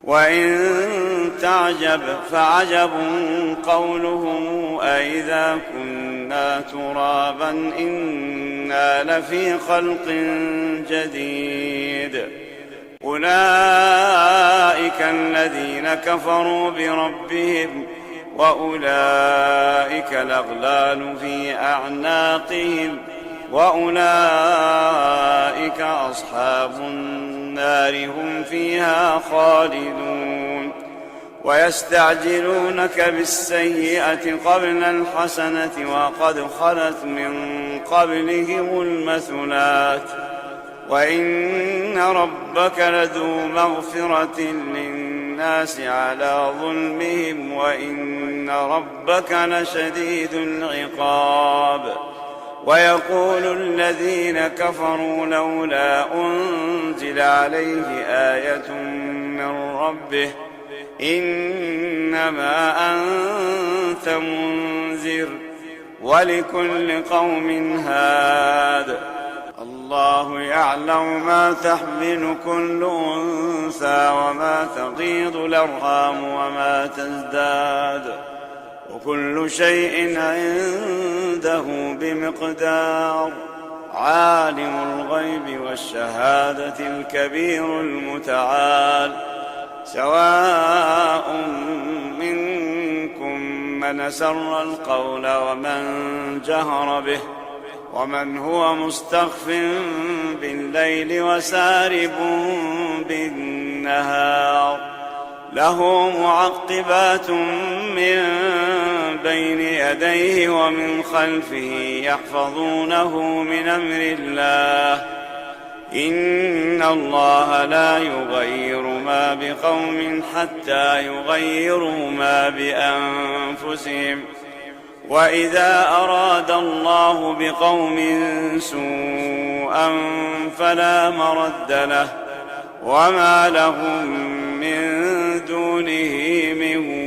وإن تعجب فعجب قولهم أئذا كنا ترابا إنا لفي خلق جديد أولئك الذين كفروا بربهم وأولئك الأغلال في أعناقهم وأولئك أصحاب النار هم فيها خالدون ويستعجلونك بالسيئة قبل الحسنة وقد خلت من قبلهم المثلات وإن ربك لذو مغفرة للناس على ظلمهم وإن ربك لشديد العقاب ويقول الذين كفروا لولا أنزل عليه آية من ربه إنما أنت منذر ولكل قوم هاد الله يعلم ما تحمل كل أنثى وما تغيض الأرحام وما تزداد وكل شيء عنده بمقدار عالم الغيب والشهادة الكبير المتعال سواء منكم من أسر القول ومن جهر به ومن هو مستخف بالليل وسارب بالنهار له معقبات من بين يديه ومن خلفه يحفظونه من أمر الله إن الله لا يغير ما بقوم حتى يغيروا ما بأنفسهم وإذا أراد الله بقوم سوءا فلا مرد له وما لهم من دونه من